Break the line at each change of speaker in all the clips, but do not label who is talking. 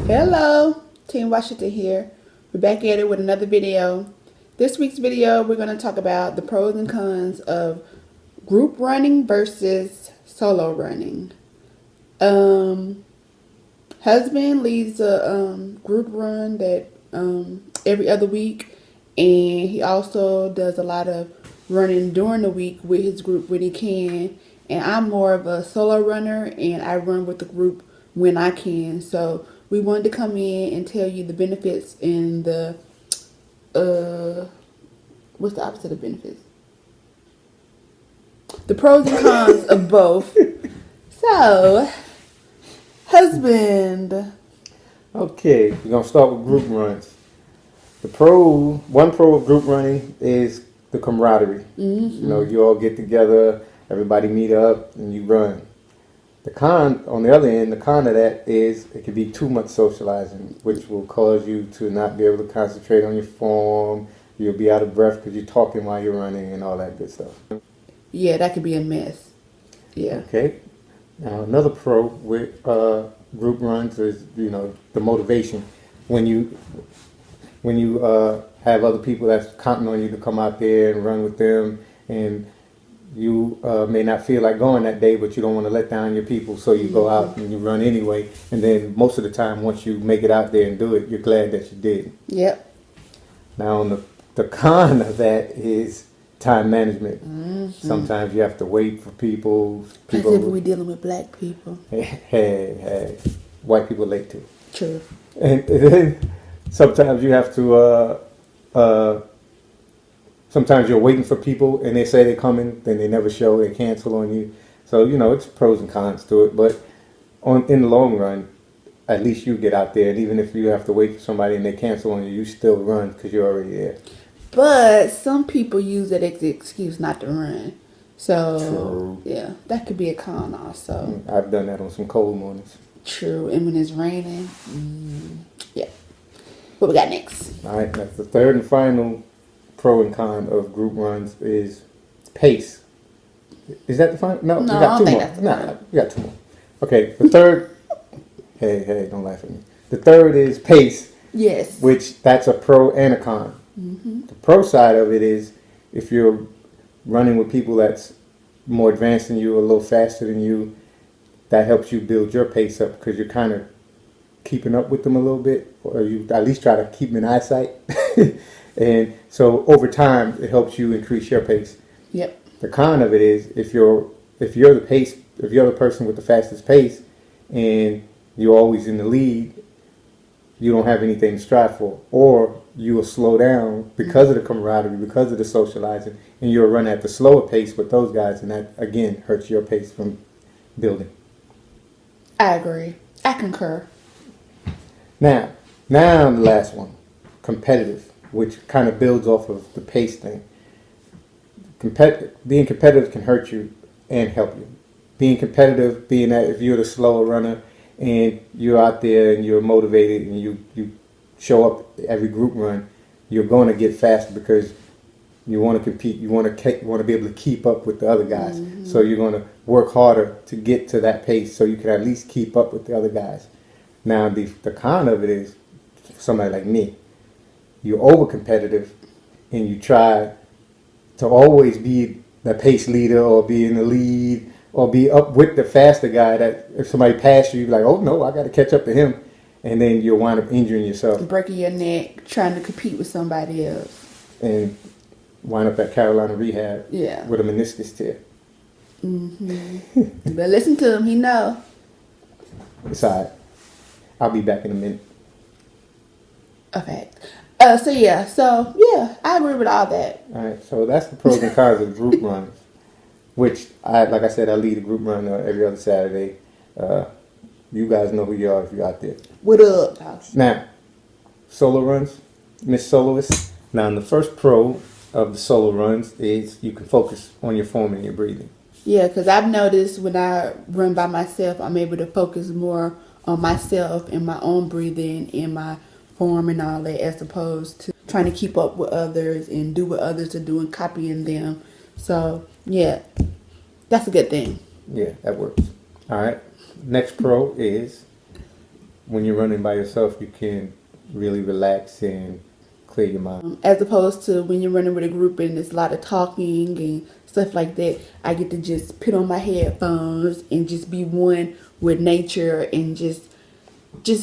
Hello, Team Washington here. We're back at it with another video. This week's video, we're going to talk about the pros and cons of group running versus solo running. Husband leads a group run that every other week, and he also does a lot of running during the week with his group when he can. And I'm more of a solo runner, and I run with the group when I can. So we wanted to come in and tell you the benefits and the what's the opposite of benefits? The pros and cons of both. So, husband.
Okay, we're gonna start with group runs. One pro of group running is the camaraderie.
Mm-hmm.
You know, you all get together, everybody meet up, and you run. The con, on the other end, the con of that is it can be too much socializing, which will cause you to not be able to concentrate on your form. You'll be out of breath because you're talking while you're running and all that good stuff.
Yeah, that could be a mess. Yeah.
Okay. Now another pro with group runs is the motivation. When you have other people that's counting on you to come out there and run with them, and you may not feel like going that day, but you don't want to let down your people, so you go out and you run anyway. And then most of the time, once you make it out there and do it, you're glad that you did.
Yep.
Now, on the con of that is time management.
Mm-hmm.
Sometimes you have to wait for people.
As if we're dealing with black people.
Hey, white people late too.
True.
And then sometimes you have to. Sometimes you're waiting for people and they say they're coming, then they never show, they cancel on you. So, it's pros and cons to it. But in the long run, at least you get out there. And even if you have to wait for somebody and they cancel on you, you still run because you're already there.
But some people use that as an excuse not to run. So,
True.
Yeah, that could be a con also.
I've done that on some cold mornings.
True. And when it's raining, yeah. What we got next?
All right, that's the third and final pro and con of group runs is pace. Is that the final? No, we got two more. No, we got two more. Okay, the third. hey, don't laugh at me. The third is pace.
Yes.
Which that's a pro and a con.
Mm-hmm.
The pro side of it is if you're running with people that's more advanced than you, a little faster than you, that helps you build your pace up because you're kind of keeping up with them a little bit, or you at least try to keep them in eyesight. And so over time, it helps you increase your pace.
Yep.
The con of it is if you're the person with the fastest pace, and you're always in the lead, you don't have anything to strive for, or you will slow down because of the camaraderie, because of the socializing, and you'll run at the slower pace with those guys, and that again hurts your pace from building.
I agree. I concur.
Now the last one, competitive, which kind of builds off of the pace thing. Being competitive can hurt you and help you. Being competitive, being that if you're the slower runner and you're out there and you're motivated and you show up every group run, you're going to get faster because you want to compete. You want to be able to keep up with the other guys. Mm-hmm. So you're going to work harder to get to that pace so you can at least keep up with the other guys. Now the con of it is somebody like me. You're over competitive and you try to always be the pace leader or be in the lead or be up with the faster guy that if somebody passed you, you're like, oh no, I got to catch up to him. And then you'll wind up injuring yourself.
Breaking your neck, trying to compete with somebody else.
And wind up at Carolina rehab with a meniscus tear.
Mm-hmm. But listen to him, he know.
It's all right. I'll be back in a minute.
Okay. I agree with all that.
All right, so that's the pros and cons of group runs, which like I said, I lead a group run every other Saturday. You guys know who you are if you're out there.
What up, House?
Now, solo runs, Miss Soloist. Now, the first pro of the solo runs is you can focus on your form and your breathing.
Yeah, because I've noticed when I run by myself, I'm able to focus more on myself and my own breathing and my form and all that, as opposed to trying to keep up with others and do what others are doing, copying them. So, yeah, that's a good thing.
Yeah, that works. All right. Next pro is when you're running by yourself, you can really relax and clear your mind.
As opposed to when you're running with a group and there's a lot of talking and stuff like that, I get to just put on my headphones and just be one with nature and just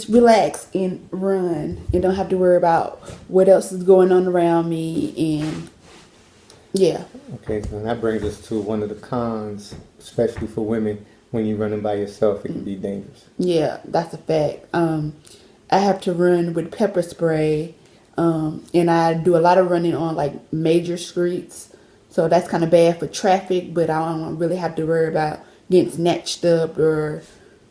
relax and run and don't have to worry about what else is going on around me. And yeah.
Okay, so that brings us to one of the cons, especially for women. When you're running by yourself, it can be dangerous.
Yeah, that's a fact. I have to run with pepper spray, and I do a lot of running on like major streets, so that's kind of bad for traffic. But I don't really have to worry about getting snatched up or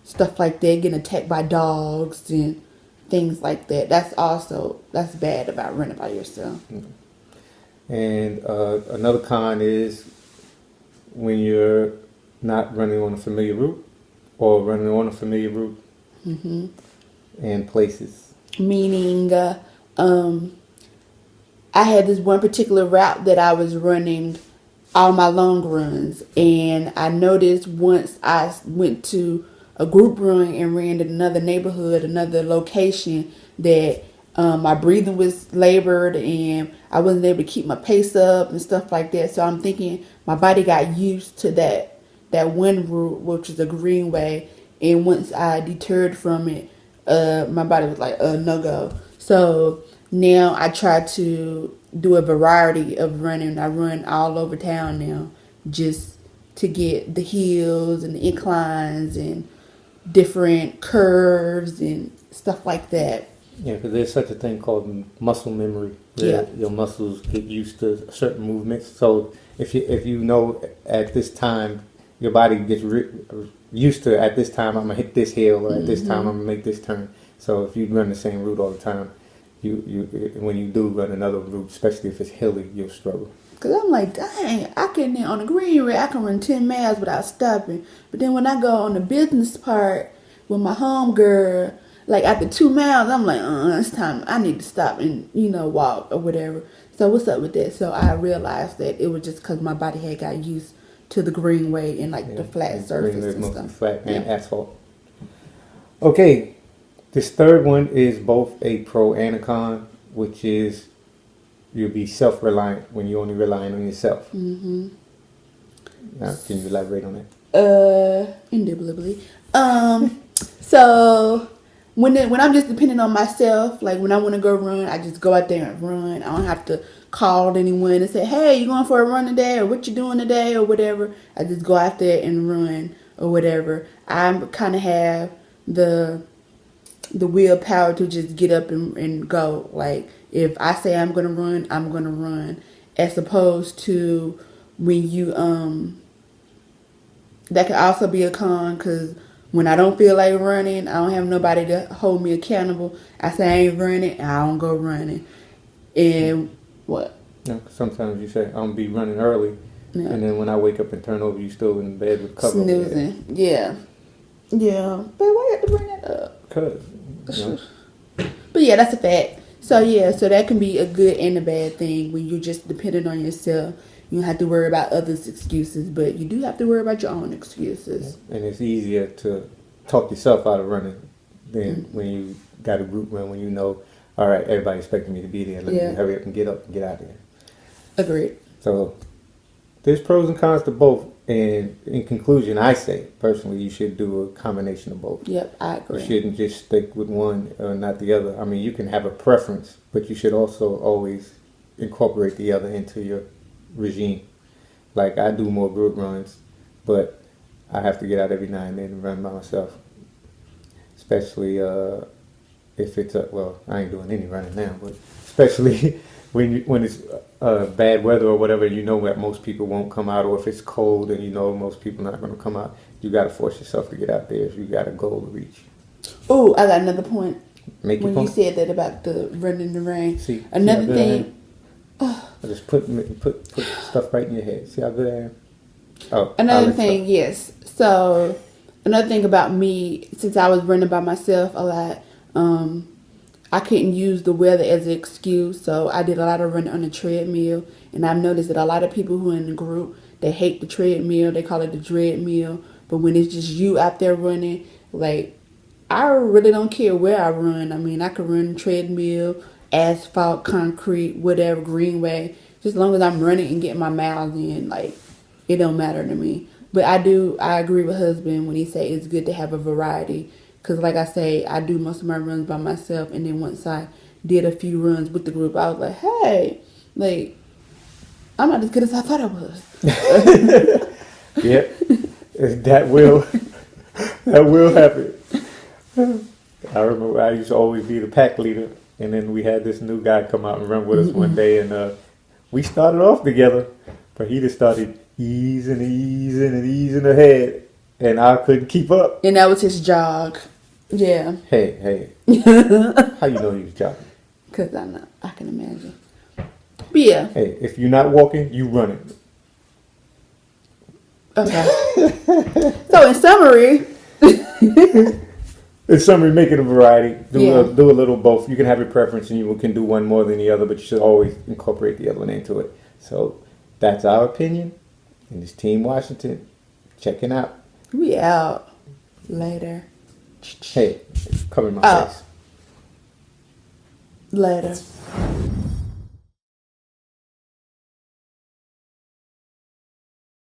stuff like that, getting attacked by dogs and things like that. That's bad about running by yourself.
And another con is when you're not running on a familiar route or running on a familiar route and places.
Meaning, I had this one particular route that I was running all my long runs, and I noticed once I went to a group run and ran in another neighborhood, another location, that my breathing was labored and I wasn't able to keep my pace up and stuff like that. So I'm thinking my body got used to that one route, which is a greenway, and once I deterred from it, my body was like, no go. So now I try to do a variety of running. I run all over town now just to get the hills and the inclines and different curves and stuff like that.
Yeah, because there's such a thing called muscle memory. Where your muscles get used to certain movements. So if you know at this time your body gets used to, at this time I'm gonna hit this hill, or at this time I'm gonna make this turn. So if you run the same route all the time, you when you do run another route, especially if it's hilly, you'll struggle.
Cause I'm like, dang, I can on the greenway I can run 10 miles without stopping. But then when I go on the business part with my home girl, like after 2 miles, I'm like, it's time. I need to stop and walk or whatever. So what's up with that? So I realized that it was just because my body had got used to the greenway and like the flat surface and stuff.
Flat and asphalt. Okay, this third one is both a pro and a con, which is you'll be self-reliant when you're only relying on yourself. Mm-hmm. Now, can you elaborate on that?
Indubitably. So when I'm just depending on myself, like when I want to go run, I just go out there and run. I don't have to call anyone and say, hey, you going for a run today, or what you doing today, or whatever. I just go out there and run or whatever. I kind of have the willpower to just get up and go. Like if I say I'm gonna run, I'm gonna run. As opposed to when you that could also be a con, because when I don't feel like running, I don't have nobody to hold me accountable. I say I ain't running, and I don't go running. And what?
Yeah, sometimes you say, I'm going to be running early. Yeah. And then when I wake up and turn over, you still in bed with cover.
Snoozing. Yeah. Yeah. But why you have to bring that up?
Because.
But yeah, that's a fact. So yeah, so that can be a good and a bad thing when you're just dependent on yourself. You don't have to worry about others' excuses, but you do have to worry about your own excuses.
And it's easier to talk yourself out of running than when you got a group run, when you know, all right, everybody expecting me to be there. Let me hurry up and get out of there.
Agreed.
So there's pros and cons to both. And in conclusion, I say, personally, you should do a combination of both.
Yep, I agree.
You shouldn't just stick with one or not the other. I mean, you can have a preference, but you should also always incorporate the other into your regime. Like I do more group runs, but I have to get out every now and then and run by myself. Especially if it's well, I ain't doing any running now, but especially when it's bad weather or whatever, you know that most people won't come out, or if it's cold and you know most people not going to come out, you got to force yourself to get out there if you got a goal to reach.
Oh, I got another point.
When
you said that about the running in the rain.
See,
another thing.
I just put stuff right in your head. See how good I am? Oh,
another thing, yes. So, another thing about me, since I was running by myself a lot, I couldn't use the weather as an excuse. So, I did a lot of running on the treadmill. And I've noticed that a lot of people who are in the group, they hate the treadmill. They call it the dreadmill. But when it's just you out there running, like, I really don't care where I run. I mean, I could run treadmill, asphalt, concrete, whatever, greenway. Just as long as I'm running and getting my miles in, like, it don't matter to me. But I agree with husband when he say it's good to have a variety. Cause like I say, I do most of my runs by myself, and then once I did a few runs with the group, I was like, hey, like I'm not as good as I thought I was.
Yeah, that will that will happen. I remember I used to always be the pack leader, and then we had this new guy come out and run with us one day, and we started off together, but he just started easing ahead, and I couldn't keep up.
And that was his jog. Yeah.
Hey, how you know he was jogging?
Cause I know, I can imagine. But yeah.
Hey, if you're not walking, you running.
Okay. So in summary,
In summary, make it a variety.
Yeah.
Do a little both. You can have your preference, and you can do one more than the other, but you should always incorporate the other one into it. So that's our opinion. And this Team Washington, checking out.
we out later.
Hey, cover my face.
Later.